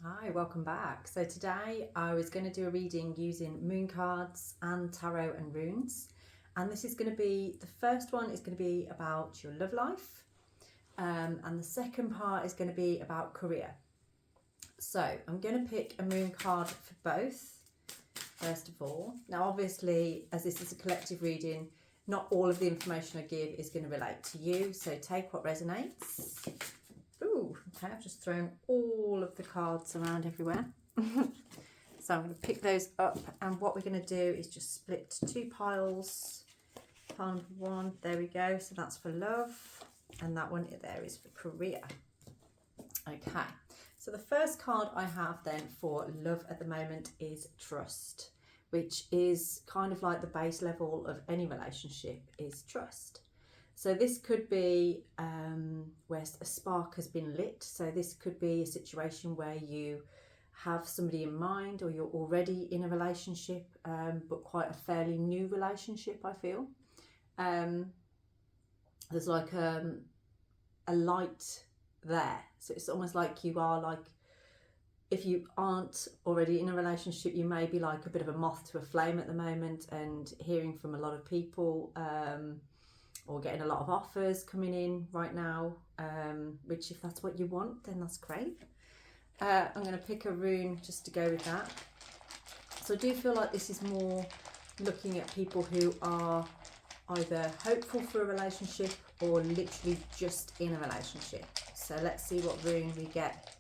Hi, welcome back. So today I was going to do a reading using moon cards and tarot and runes. And this is going to be, the first one is going to be about your love life. And the second part is going to be about career. So I'm going to pick a moon card for both, first of all. Now, obviously, as this is a collective reading, not all of the information I give is going to relate to you. So take what resonates. Ooh, okay, I've just thrown all of the cards around everywhere. So I'm going to pick those up, and what we're going to do is just split two piles. Pile number one, there we go. So that's for love, and that one there is for career. Okay, so the first card I have then for love at the moment is trust, which is kind of like the base level of any relationship is trust. So this could be where a spark has been lit. So this could be a situation where you have somebody in mind, or you're already in a relationship, but quite a fairly new relationship, I feel. There's like a light there. So it's almost like you are like, if you aren't already in a relationship, you may be like a bit of a moth to a flame at the moment, and hearing from a lot of people, or getting a lot of offers coming in right now, which if that's what you want, then that's great. I'm going to pick a rune just to go with that. So I do feel like this is more looking at people who are either hopeful for a relationship or literally just in a relationship. So let's see what rune we get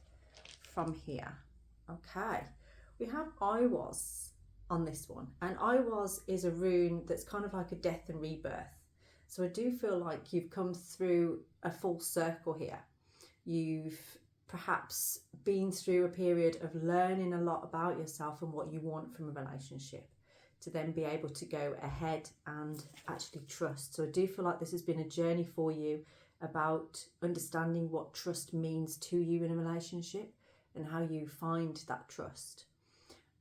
from here. Okay, we have I was on this one, and I was is a rune that's kind of like a death and rebirth. So I do feel like you've come through a full circle here. You've perhaps been through a period of learning a lot about yourself and what you want from a relationship, to then be able to go ahead and actually trust. So I do feel like this has been a journey for you about understanding what trust means to you in a relationship and how you find that trust.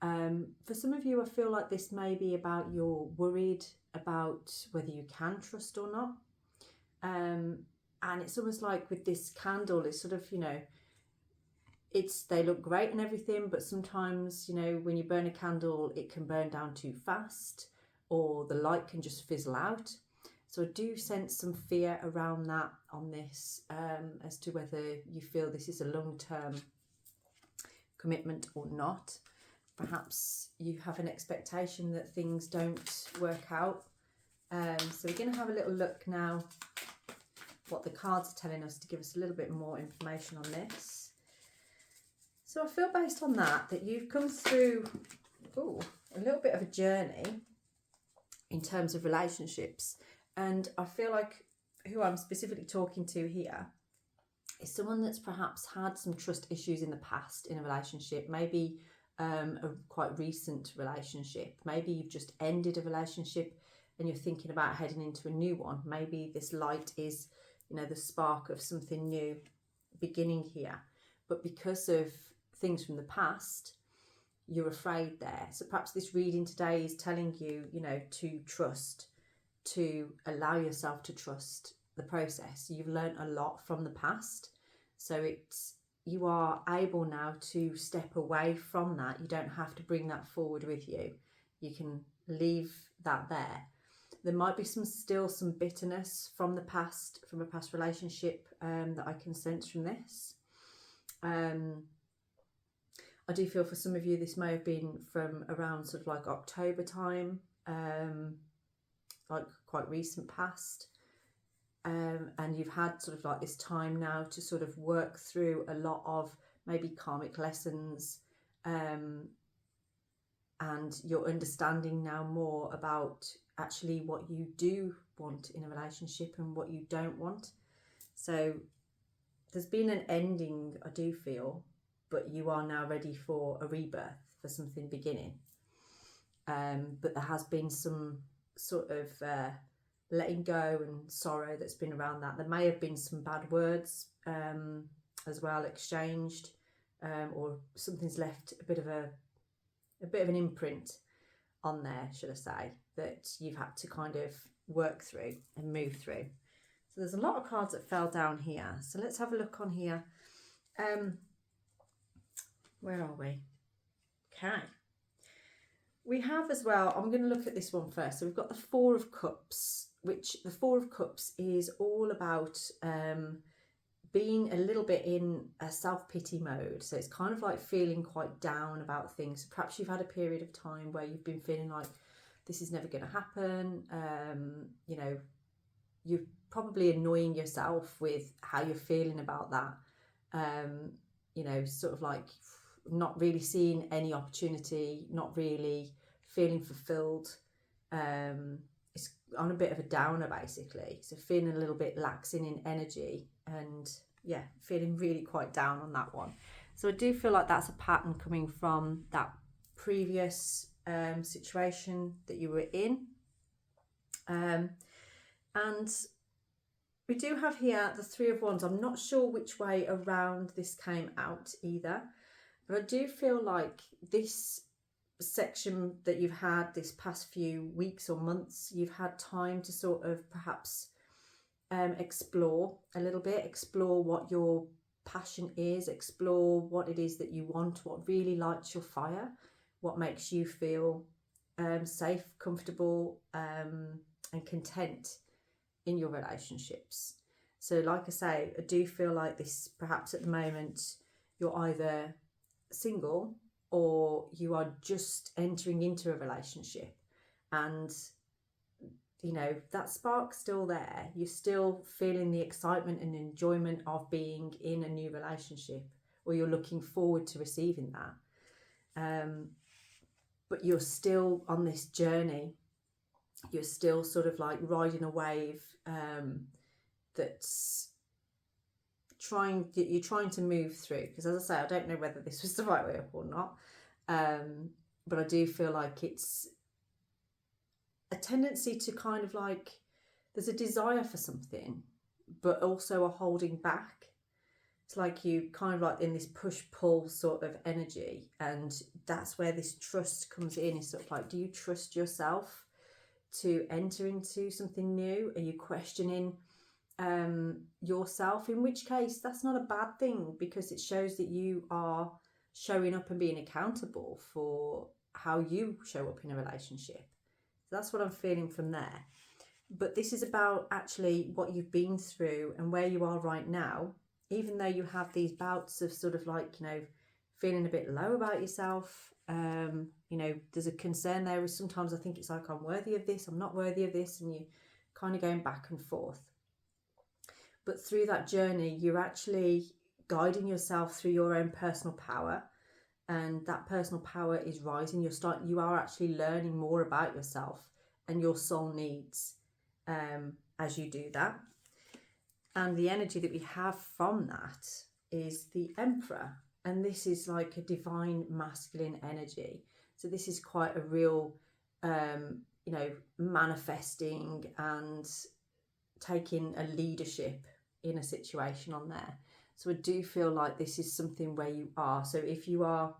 For some of you, I feel like this may be about you're worried about whether you can trust or not. And it's almost like with this candle, it's sort of, they look great and everything, but sometimes, when you burn a candle, it can burn down too fast, or the light can just fizzle out. So I do sense some fear around that on this, as to whether you feel this is a long-term commitment or not. Perhaps you have an expectation that things don't work out. So we're going to have a little look now what the cards are telling us to give us a little bit more information on this. So I feel based on that you've come through a little bit of a journey in terms of relationships. And I feel like who I'm specifically talking to here is someone that's perhaps had some trust issues in the past in a relationship, maybe a quite recent relationship. Maybe you've just ended a relationship and you're thinking about heading into a new one. Maybe this light is, the spark of something new beginning here. But because of things from the past, you're afraid there. So perhaps this reading today is telling you, to trust, to allow yourself to trust the process. You've learned a lot from the past. So you are able now to step away from that. You don't have to bring that forward with you. You can leave that there. There might be still some bitterness from the past, from a past relationship, that I can sense from this. I do feel for some of you this may have been from around sort of like October time, like quite recent past. And you've had sort of like this time now to sort of work through a lot of maybe karmic lessons, and you're understanding now more about actually what you do want in a relationship and what you don't want. So there's been an ending, I do feel, but you are now ready for a rebirth, for something beginning. But there has been some sort of letting go and sorrow that's been around that. There may have been some bad words as well exchanged, or something's left a bit of an imprint on there, should I say, that you've had to kind of work through and move through. So there's a lot of cards that fell down here. So let's have a look on here. Where are we? Okay. We have as well, I'm going to look at this one first. So we've got the Four of Cups, which the Four of Cups is all about being a little bit in a self-pity mode. So it's kind of like feeling quite down about things. Perhaps you've had a period of time where you've been feeling like this is never going to happen. You know, you're probably annoying yourself with how you're feeling about that. You know, sort of like not really seeing any opportunity, not really feeling fulfilled. It's on a bit of a downer basically. So feeling a little bit laxing in energy and yeah, feeling really quite down on that one. So I do feel like that's a pattern coming from that previous situation that you were in. And we do have here the Three of Wands. I'm not sure which way around this came out either, but I do feel like this section that you've had this past few weeks or months, you've had time to sort of perhaps explore a little bit, explore what your passion is, explore what it is that you want, what really lights your fire, what makes you feel safe, comfortable, and content in your relationships. So like I say, I do feel like this, perhaps at the moment you're either single or you are just entering into a relationship, and you know that spark's still there. You're still feeling the excitement and enjoyment of being in a new relationship, or you're looking forward to receiving that, but you're still on this journey. You're still sort of like riding a wave that's you're trying to move through. Because as I say, I don't know whether this was the right way up or not, but I do feel like it's a tendency to kind of like, there's a desire for something but also a holding back. It's like you kind of like in this push-pull sort of energy, and that's where this trust comes in. It's sort of like, do you trust yourself to enter into something new? Are you questioning yourself? In which case, that's not a bad thing, because it shows that you are showing up and being accountable for how you show up in a relationship. So that's what I'm feeling from there. But this is about actually what you've been through and where you are right now. Even though you have these bouts of sort of like, you know, feeling a bit low about yourself, you know, there's a concern there. Sometimes I think it's like, I'm worthy of this, I'm not worthy of this, and you're kind of going back and forth. But through that journey, you're actually guiding yourself through your own personal power, and that personal power is rising. You are actually learning more about yourself and your soul needs as you do that. And the energy that we have from that is the Emperor. And this is like a divine masculine energy. So this is quite a real, you know, manifesting and taking a leadership in a situation on there. So I do feel like this is something where you are. So if you are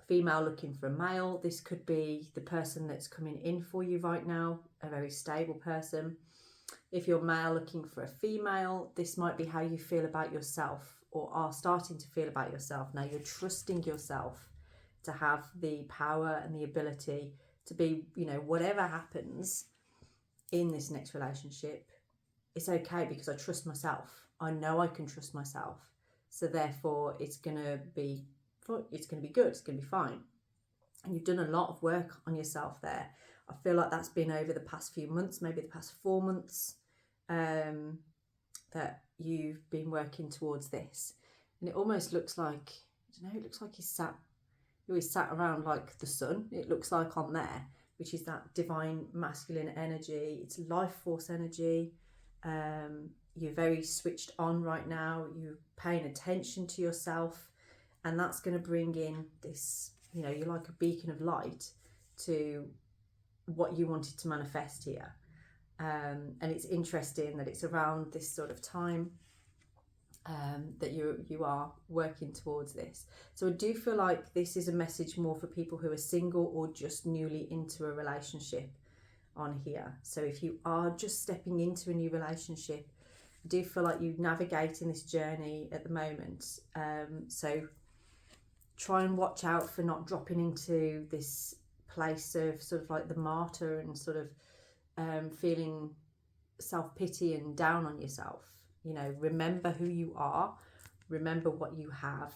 female looking for a male, this could be the person that's coming in for you right now, a very stable person. If you're male looking for a female, this might be how you feel about yourself, or are starting to feel about yourself. Now you're trusting yourself to have the power and the ability to be, you know, whatever happens in this next relationship, it's okay because I trust myself. I know I can trust myself. So therefore it's going to be good. It's going to be fine. And you've done a lot of work on yourself there. I feel like that's been over the past few months, maybe the past 4 months, that you've been working towards this. And it almost looks like, I don't know, it looks like he's sat around like the sun. It looks like on there, which is that divine masculine energy. It's life force energy. You're very switched on right now. You're paying attention to yourself, and that's going to bring in this, you know, you're like a beacon of light to what you wanted to manifest here. And it's interesting that it's around this sort of time that you are working towards this. So I do feel like this is a message more for people who are single or just newly into a relationship on here. So if you are just stepping into a new relationship, I do feel like you're navigating this journey at the moment. So try and watch out for not dropping into this place of sort of like the martyr and sort of feeling self-pity and down on yourself. You know, remember who you are, remember what you have,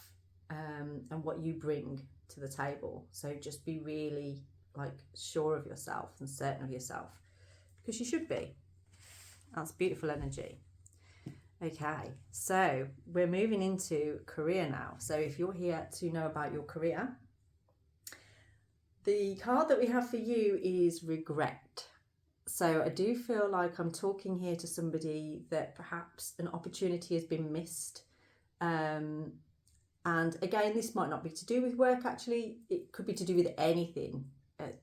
and what you bring to the table. So just be really like sure of yourself and certain of yourself, because you should be. That's beautiful energy. Okay, so we're moving into career now. So if you're here to know about your career, the card that we have for you is regret. So I do feel like I'm talking here to somebody that perhaps an opportunity has been missed. And again, this might not be to do with work, actually. It could be to do with anything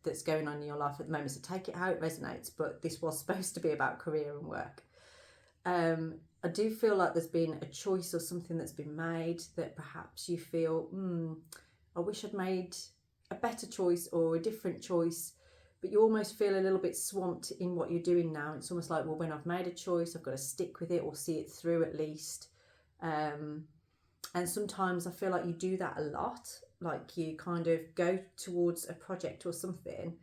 that's going on in your life at the moment. So take it how it resonates, but this was supposed to be about career and work. I do feel like there's been a choice or something that's been made that perhaps you feel, I wish I'd made a better choice or a different choice, but you almost feel a little bit swamped in what you're doing now. It's almost like, well, when I've made a choice, I've got to stick with it or see it through at least. And sometimes I feel like you do that a lot, like you kind of go towards a project or something,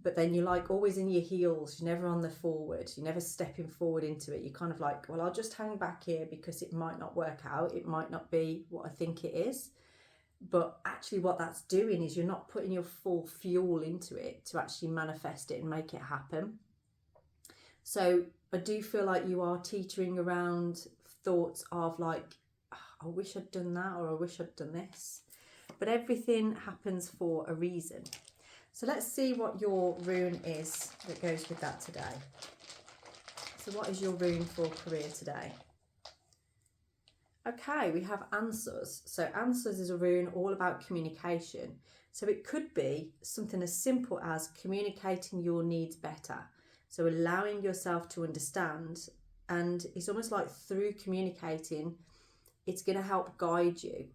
but then you're like always in your heels, you're never on the forward, you're never stepping forward into it. You're kind of like, well, I'll just hang back here because it might not work out. It might not be what I think it is. But actually what that's doing is you're not putting your full fuel into it to actually manifest it and make it happen. So I do feel like you are teetering around thoughts of like, I wish I'd done that, or I wish I'd done this. But everything happens for a reason. So let's see what your rune is that goes with that today. So what is your rune for career today? Okay, we have answers. So answers is a rune all about communication. So it could be something as simple as communicating your needs better. So allowing yourself to understand, and it's almost like through communicating, it's going to help guide you.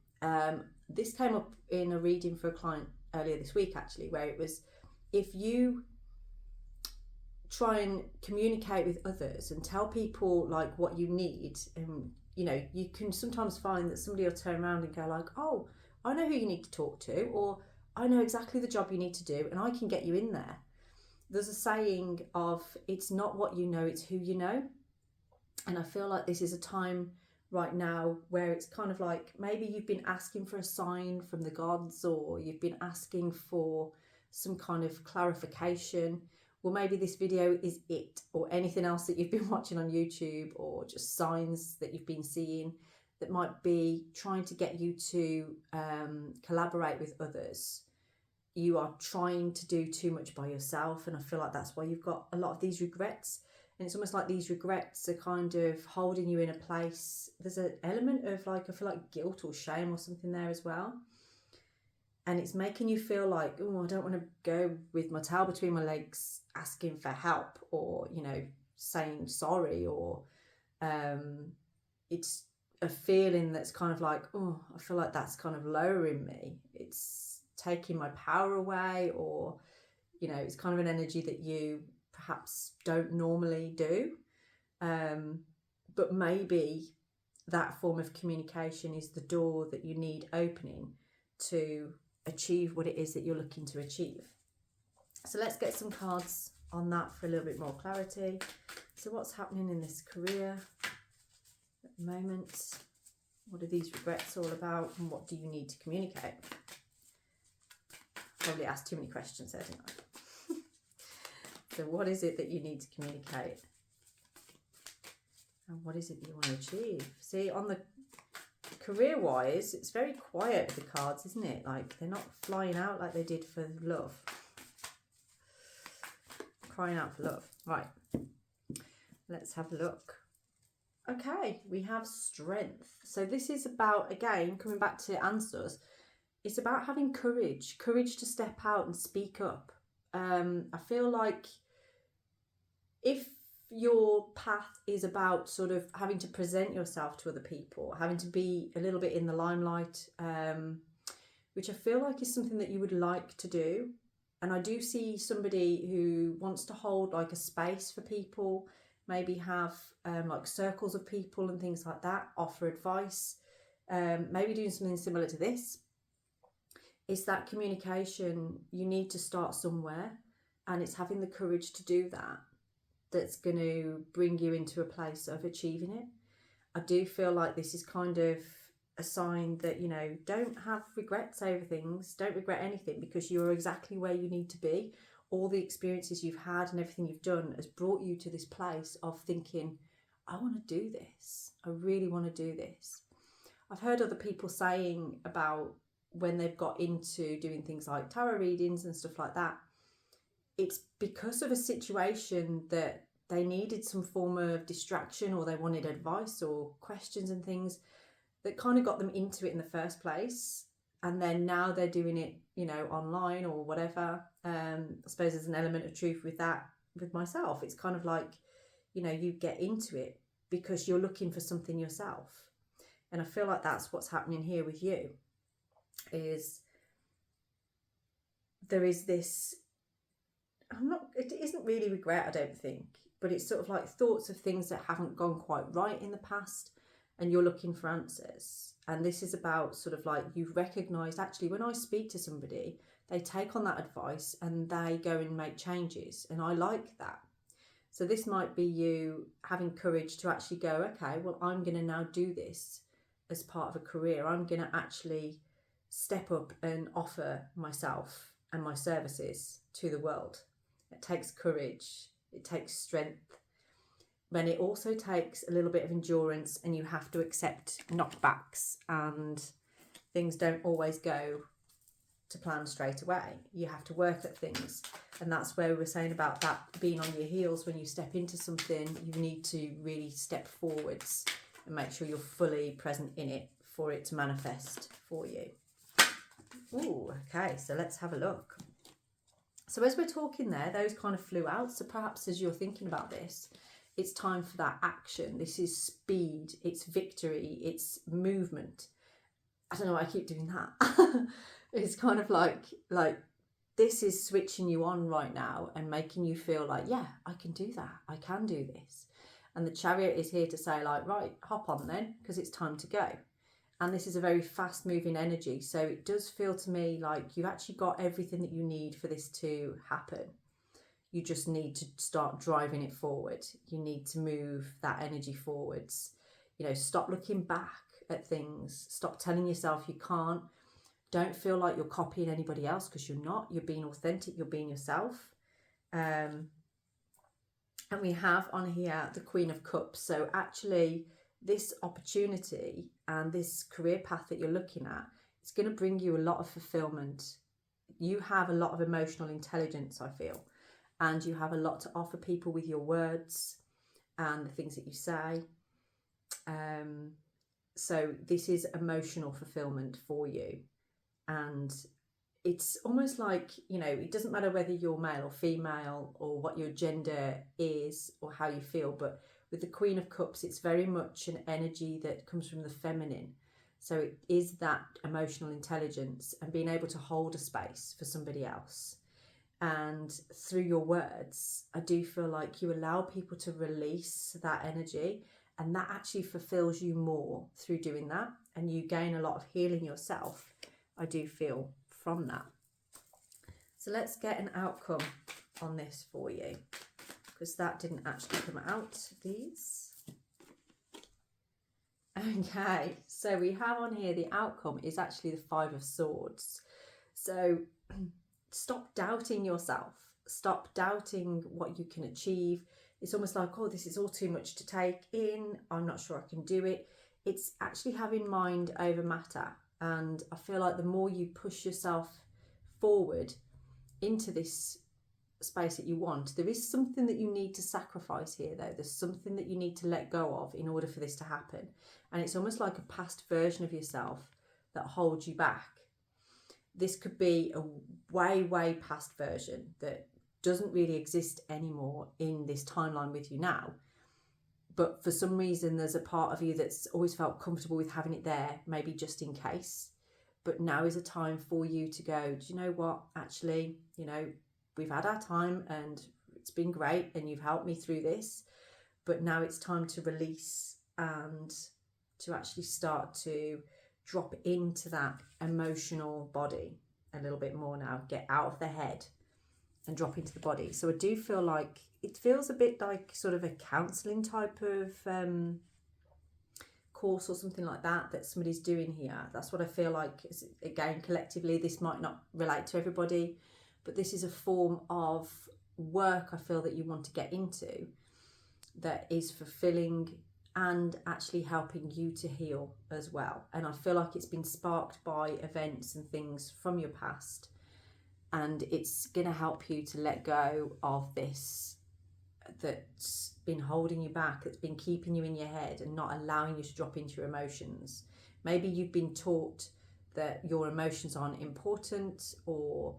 This came up in a reading for a client earlier this week, actually, where it was, if you try and communicate with others and tell people like what you need, and you know, you can sometimes find that somebody will turn around and go like, oh, I know who you need to talk to, or I know exactly the job you need to do and I can get you in there. There's a saying of, it's not what you know, it's who you know. And I feel like this is a time right now where it's kind of like, maybe you've been asking for a sign from the gods, or you've been asking for some kind of clarification. Well, maybe this video is it, or anything else that you've been watching on YouTube, or just signs that you've been seeing that might be trying to get you to collaborate with others. You are trying to do too much by yourself, and I feel like that's why you've got a lot of these regrets. And it's almost like these regrets are kind of holding you in a place. There's an element of like, I feel like guilt or shame or something there as well. And it's making you feel like, oh, I don't want to go with my tail between my legs asking for help, or, you know, saying sorry, or it's a feeling that's kind of like, oh, I feel like that's kind of lowering me. It's taking my power away, or, you know, it's kind of an energy that you perhaps don't normally do. But maybe that form of communication is the door that you need opening to achieve what it is that you're looking to achieve. So let's get some cards on that for a little bit more clarity. So what's happening in this career at the moment? What are these regrets all about, and what do you need to communicate? Probably asked too many questions there, didn't I? So what is it that you need to communicate? And what is it that you want to achieve? See, on the career-wise, it's very quiet with the cards, isn't it? Like, they're not flying out like they did for love. Crying out for love. Right. Let's have a look. Okay, we have strength. So this is about, again, coming back to answers, it's about having courage to step out and speak up. I feel like if your path is about sort of having to present yourself to other people, having to be a little bit in the limelight, which I feel like is something that you would like to do. And I do see somebody who wants to hold like a space for people, maybe have like circles of people and things like that, offer advice, maybe doing something similar to this. It's that communication. You need to start somewhere, and it's having the courage to do that that's going to bring you into a place of achieving it. I do feel like this is kind of a sign that, you know, don't have regrets over things. Don't regret anything, because you're exactly where you need to be. All the experiences you've had and everything you've done has brought you to this place of thinking, I want to do this. I really want to do this. I've heard other people saying about when they've got into doing things like tarot readings and stuff like that, it's because of a situation that they needed some form of distraction, or they wanted advice or questions and things that kind of got them into it in the first place. And then now they're doing it, you know, online or whatever. I suppose there's an element of truth with that with myself. It's kind of like, you know, you get into it because you're looking for something yourself. And I feel like that's what's happening here with you, is there is this, it isn't really regret, I don't think, but it's sort of like thoughts of things that haven't gone quite right in the past, and you're looking for answers. And this is about sort of like, you've recognised, actually, when I speak to somebody, they take on that advice and they go and make changes. And I like that. So this might be you having courage to actually go, okay, well, I'm going to now do this as part of a career. I'm going to actually step up and offer myself and my services to the world. It takes courage. It takes strength. But it also takes a little bit of endurance, and you have to accept knockbacks, and things don't always go to plan straight away. You have to work at things. And that's where we were saying about that being on your heels. When you step into something, you need to really step forwards and make sure you're fully present in it for it to manifest for you. Ooh, okay, so let's have a look. So as we're talking there, those kind of flew out. So perhaps as you're thinking about this, it's time for that action. This is speed, it's victory, it's movement. I don't know why I keep doing that. It's kind of like this is switching you on right now and making you feel like, yeah, I can do that. I can do this. And the Chariot is here to say, like, right, hop on then, because it's time to go. And this is a very fast moving energy. So it does feel to me like you've actually got everything that you need for this to happen. You just need to start driving it forward. You need to move that energy forwards. You know, stop looking back at things. Stop telling yourself you can't. Don't feel like you're copying anybody else, because you're not. You're being authentic. You're being yourself. And we have on here the Queen of Cups. So actually, this opportunity and this career path that you're looking at, it's going to bring you a lot of fulfillment. You have a lot of emotional intelligence, I feel. And you have a lot to offer people with your words and the things that you say. So this is emotional fulfillment for you. And it's almost like, you know, it doesn't matter whether you're male or female or what your gender is or how you feel, but with the Queen of Cups, it's very much an energy that comes from the feminine. So it is that emotional intelligence and being able to hold a space for somebody else. And through your words, I do feel like you allow people to release that energy, and that actually fulfills you more through doing that. And you gain a lot of healing yourself, I do feel, from that. So let's get an outcome on this for you, because that didn't actually come out, these. Okay, so we have on here the outcome is actually the Five of Swords. So stop doubting yourself. Stop doubting what you can achieve. It's almost like, oh, this is all too much to take in. I'm not sure I can do it. It's actually having mind over matter. And I feel like the more you push yourself forward into this space that you want, there is something that you need to sacrifice here, though. There's something that you need to let go of in order for this to happen. And it's almost like a past version of yourself that holds you back. This could be a way past version that doesn't really exist anymore in this timeline with you now. But for some reason, there's a part of you that's always felt comfortable with having it there, maybe just in case. But now is a time for you to go, do you know what? Actually, you know, we've had our time and it's been great and you've helped me through this. But now it's time to release and to actually start to drop into that emotional body. a little bit more now. Get out of the head and drop into the body. So I do feel like it feels a bit like sort of a counselling type of course or something like that somebody's doing here. That's what I feel like. Again, collectively, this might not relate to everybody, but this is a form of work I feel that you want to get into that is fulfilling and actually helping you to heal as well. And I feel like it's been sparked by events and things from your past, and it's going to help you to let go of this that's been holding you back, that's been keeping you in your head and not allowing you to drop into your emotions. Maybe you've been taught that your emotions aren't important, or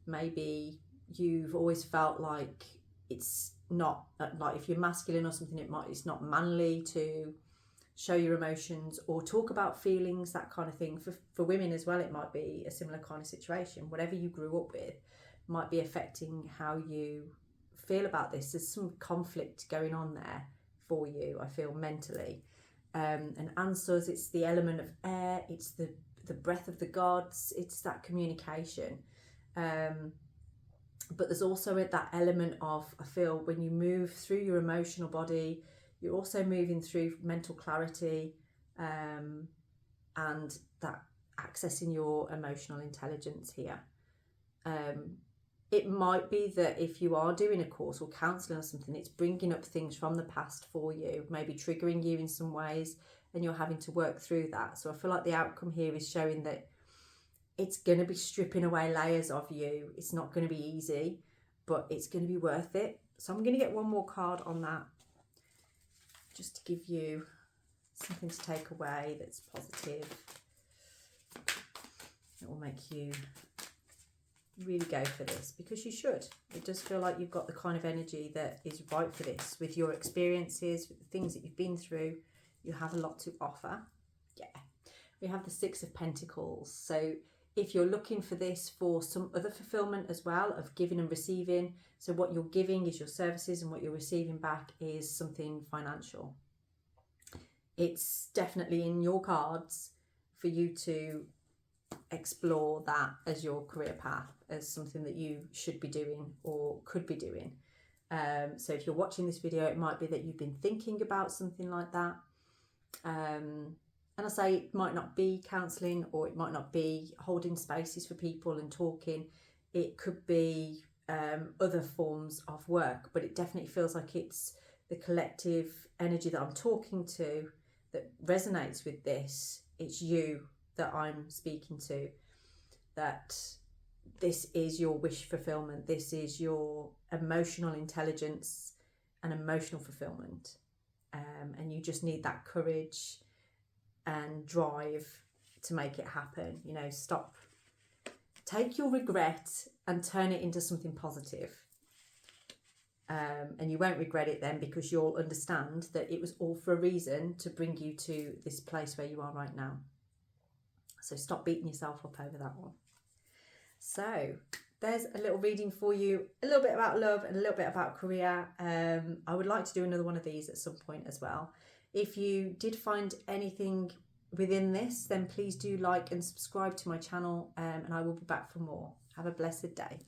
maybe you've always felt like it's not, like if you're masculine or something, it's not manly to show your emotions or talk about feelings, that kind of thing. For women as well, it might be a similar kind of situation. Whatever you grew up with might be affecting how you feel about this. There's some conflict going on there for you, I feel, mentally. And answers, it's the element of air, it's the breath of the gods, it's that communication. But there's also that element of, I feel, when you move through your emotional body, you're also moving through mental clarity, and that accessing your emotional intelligence here. It might be that if you are doing a course or counselling or something, it's bringing up things from the past for you, maybe triggering you in some ways, and you're having to work through that. So I feel like the outcome here is showing that it's going to be stripping away layers of you. It's not going to be easy, but it's going to be worth it. So I'm going to get one more card on that, just to give you something to take away that's positive. It will make you really go for this, because you should. It does feel like you've got the kind of energy that is right for this. With your experiences, with the things that you've been through, you have a lot to offer. Yeah. We have the Six of Pentacles. So if you're looking for this for some other fulfillment as well, of giving and receiving, so what you're giving is your services and what you're receiving back is something financial. It's definitely in your cards for you to explore that as your career path, as something that you should be doing or could be doing. So if you're watching this video, it might be that you've been thinking about something like that. And I say it might not be counselling, or it might not be holding spaces for people and talking. It could be other forms of work, but it definitely feels like it's the collective energy that I'm talking to that resonates with this. It's you that I'm speaking to, that this is your wish fulfillment. This is your emotional intelligence and emotional fulfillment. And you just need that courage and drive to make it happen. You know, stop, take your regret and turn it into something positive. And you won't regret it then, because you'll understand that it was all for a reason to bring you to this place where you are right now. So stop beating yourself up over that one. So there's a little reading for you, a little bit about love and a little bit about career. I would like to do another one of these at some point as well. If you did find anything within this, then please do like and subscribe to my channel, and I will be back for more. Have a blessed day.